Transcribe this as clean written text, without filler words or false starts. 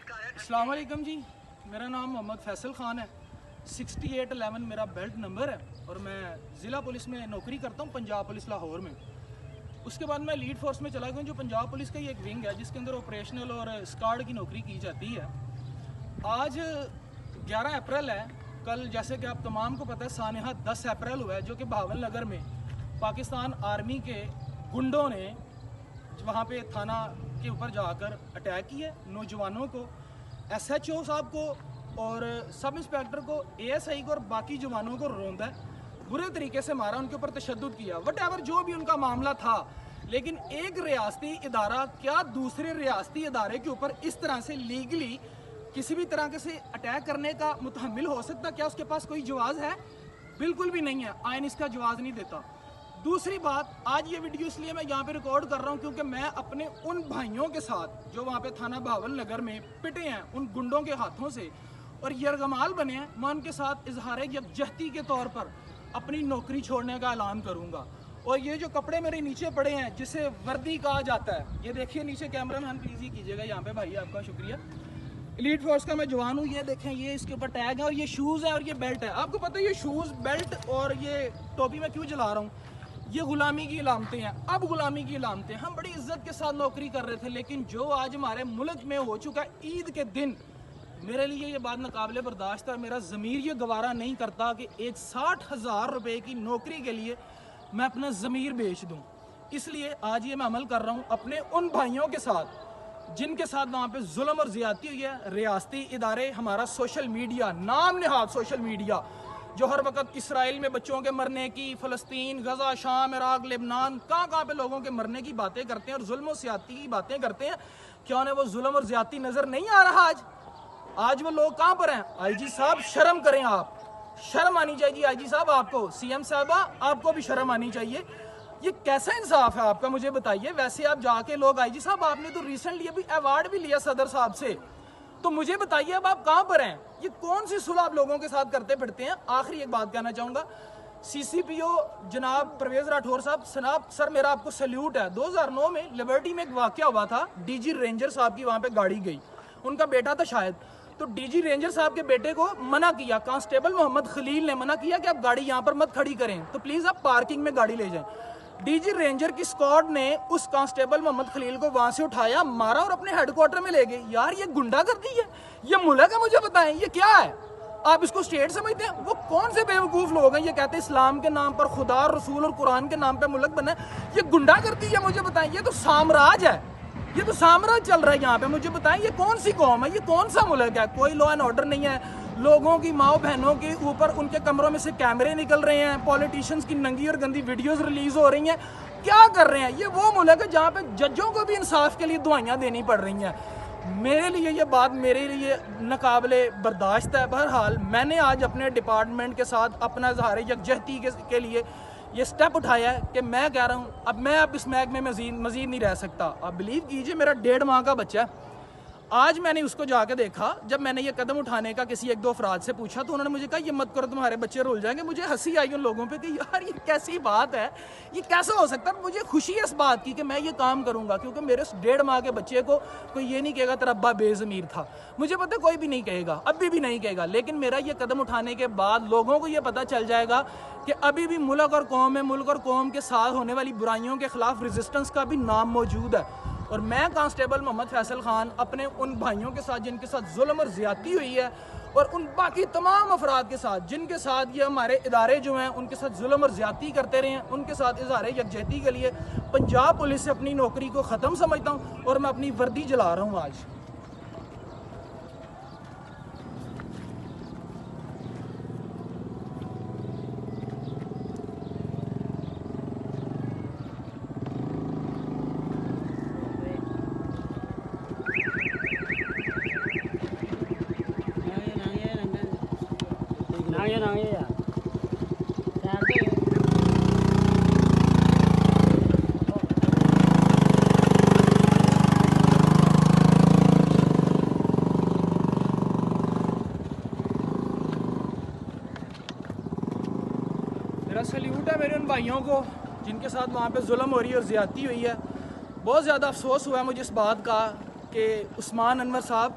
अस्सलाम वालेकुम जी, मेरा नाम मोहम्मद फैसल ख़ान है। 6811 मेरा बेल्ट नंबर है और मैं ज़िला पुलिस में नौकरी करता हूँ, पंजाब पुलिस लाहौर में। उसके बाद मैं लीड फोर्स में चला गया, जो पंजाब पुलिस का ही एक विंग है जिसके अंदर ऑपरेशनल और स्क्वाड की नौकरी की जाती है। आज 11 अप्रैल है। कल जैसे कि आप तमाम को पता है सानहा 10 अप्रैल हुआ है, जो कि बहावल नगर में पाकिस्तान आर्मी के गुंडों ने वहाँ पे थाना के ऊपर जाकर अटैक किया। नौजवानों को, SHO साहब को और सब इंस्पेक्टर को, ASI को और बाकी जवानों को रौंदा, बुरे तरीके से मारा, उनके ऊपर तशद्दुद किया, वटएवर जो भी उनका मामला था। लेकिन एक रियासती इदारा क्या दूसरे रियासती इदारे के ऊपर इस तरह से लीगली किसी भी तरह से अटैक करने का मुतहम्मिल हो सकता? क्या उसके पास कोई जवाज़ है? बिल्कुल भी नहीं है, आइन इसका जवाज़ नहीं देता। दूसरी बात, आज ये वीडियो इसलिए मैं यहाँ पे रिकॉर्ड कर रहा हूँ क्योंकि मैं अपने उन भाइयों के साथ जो वहाँ पे थाना बहावल नगर में पिटे हैं उन गुंडों के हाथों से और यरगमाल बने हैं, मैं उनके साथ इजहार यकजहती के तौर पर अपनी नौकरी छोड़ने का ऐलान करूँगा। और ये जो कपड़े मेरे नीचे पड़े हैं जिसे वर्दी कहा जाता है, ये देखिए नीचे, कैमरा मैन प्लीज़ ही कीजिएगा यहाँ पे भाई, आपका शुक्रिया। एलीट फोर्स का मैं जवान हूँ, ये देखें, ये इसके ऊपर टैग है और ये शूज़ है और ये बेल्ट है। आपको पता है ये शूज़, बेल्ट और ये टोपी मैं क्यों जला रहा हूँ? ये गुलामी की इलामतें हैं। अब गुलामी की इलामतें, हम बड़ी इज्जत के साथ नौकरी कर रहे थे, लेकिन जो आज हमारे मुल्क में हो चुका ईद के दिन, मेरे लिए ये बात नाकाबिले बर्दाश्त है। मेरा ज़मीर ये गवारा नहीं करता कि एक 60,000 रुपये की नौकरी के लिए मैं अपना ज़मीर बेच दूँ। इसलिए आज ये मैं अमल कर रहा हूँ अपने उन भाइयों के साथ जिनके साथ वहाँ पे जुल्म और ज़्यादती हुई है। रियासती इदारे, हमारा सोशल मीडिया, नाम नहाद सोशल मीडिया, जो हर वक्त इसराइल में बच्चों के मरने की, फ़लस्तीन, गज़ा, शाम, इराक, लेबनान, कहाँ पे लोगों के मरने की बातें करते हैं और जुल्म और ज़्यादती की बातें करते हैं, क्या उन्हें वो जुल्म और ज़्यादती नज़र नहीं आ रहा? आज वो लोग कहाँ पर हैं? IG साहब शर्म करें, आप शर्म आनी चाहिए IG साहब आपको, CM साहबा आपको भी शर्म आनी चाहिए। ये कैसा इंसाफ है आपका, मुझे बताइए। वैसे आप जाके लोग, IG साहब आपने तो रिसेंटली अभी अवार्ड भी लिया सदर साहब से, तो मुझे बताइए अब आप कहाँ पर हैं? ये कौन सी सुलह आप लोगों के साथ करते फिरते हैं? आखिरी एक बात कहना चाहूँगा, CCPO जनाब परवेज़ राठौर साहब, सर मेरा आपको सैल्यूट है। 2009 में लिबर्टी में एक वाक़या हुआ था, DG रेंजर साहब की वहाँ पे गाड़ी गई, उनका बेटा था शायद, तो DG रेंजर साहब के बेटे को मना किया, कांस्टेबल मोहम्मद खलील ने मना किया कि आप गाड़ी यहाँ पर मत खड़ी करें, तो प्लीज़ आप पार्किंग में गाड़ी ले जाएं। DG रेंजर की स्क्वाड ने उस कांस्टेबल मोहम्मद खलील को वहां से उठाया, मारा और अपने हेडक्वार्टर में ले गए। यार ये गुंडागर्दी है, ये मुल्क है? मुझे बताएं ये क्या है? आप इसको स्टेट समझते हैं? वो कौन से बेवकूफ़ लोग हैं, ये कहते हैं इस्लाम के नाम पर, खुदा, रसूल और कुरान के नाम पर मुल्क बना है। ये गुंडागर्दी है, मुझे बताएं। ये तो साम्राज्य है, ये तो साम्राज्य चल रहा है यहाँ पे। मुझे बताएं ये कौन सी कौम है, ये कौन सा मुल्क है? कोई लॉ एंड ऑर्डर नहीं है, लोगों की माओ बहनों के ऊपर उनके कमरों में से कैमरे निकल रहे हैं, पॉलिटिशियंस की नंगी और गंदी वीडियोस रिलीज हो रही हैं। क्या कर रहे हैं? ये वो मुल्क है जहाँ पे जजों को भी इंसाफ के लिए दुआइयाँ देनी पड़ रही हैं। मेरे लिए ये बात, मेरे लिए नाकाबिले बर्दाश्त है। बहरहाल मैंने आज अपने डिपार्टमेंट के साथ अपना इज़हार यकजहती के लिए ये स्टेप उठाया है कि मैं कह रहा हूँ अब मैं इस महकमे में मज़ीद नहीं रह सकता। आप बिलीव कीजिए, मेरा 1.5 माह का बच्चा है। आज मैंने उसको जाके देखा, जब मैंने ये कदम उठाने का किसी 1-2 अफराद से पूछा तो उन्होंने मुझे कहा ये मत करो, तुम्हारे बच्चे रुल जाएंगे। मुझे हंसी आई उन लोगों पे कि यार ये कैसी बात है, ये कैसा हो सकता है? मुझे खुशी है इस बात की कि मैं ये काम करूंगा, क्योंकि मेरे 1.5 माह के बच्चे को कोई ये नहीं कहेगा तेरा अब्बा बेज़मीर था। मुझे पता कोई भी नहीं कहेगा, अभी भी नहीं कहेगा, लेकिन मेरा ये कदम उठाने के बाद लोगों को ये पता चल जाएगा कि अभी भी मुल्क और कौम में, मुल्क और कौम के साथ होने वाली बुराइयों के खिलाफ रेजिस्टेंस का भी नाम मौजूद है। और मैं कांस्टेबल मोहम्मद फैसल खान अपने उन भाइयों के साथ जिनके साथ जुल्म और ज़्यादती हुई है, और उन बाकी तमाम अफराद के साथ जिनके साथ ये हमारे इदारे जो हैं उनके साथ जुल्म और ज़्यादती करते रहे हैं, उनके साथ इज़हार यकजहती के लिए पंजाब पुलिस से अपनी नौकरी को ख़त्म समझता हूँ और मैं अपनी वर्दी जला रहा हूँ आज। मेरा सल्यूट है मेरे उन भाइयों को जिनके साथ वहाँ पे जुल्म हो रही है और ज़्यादती हुई है। बहुत ज़्यादा अफसोस हुआ है मुझे इस बात का कि उस्मान अनवर साहब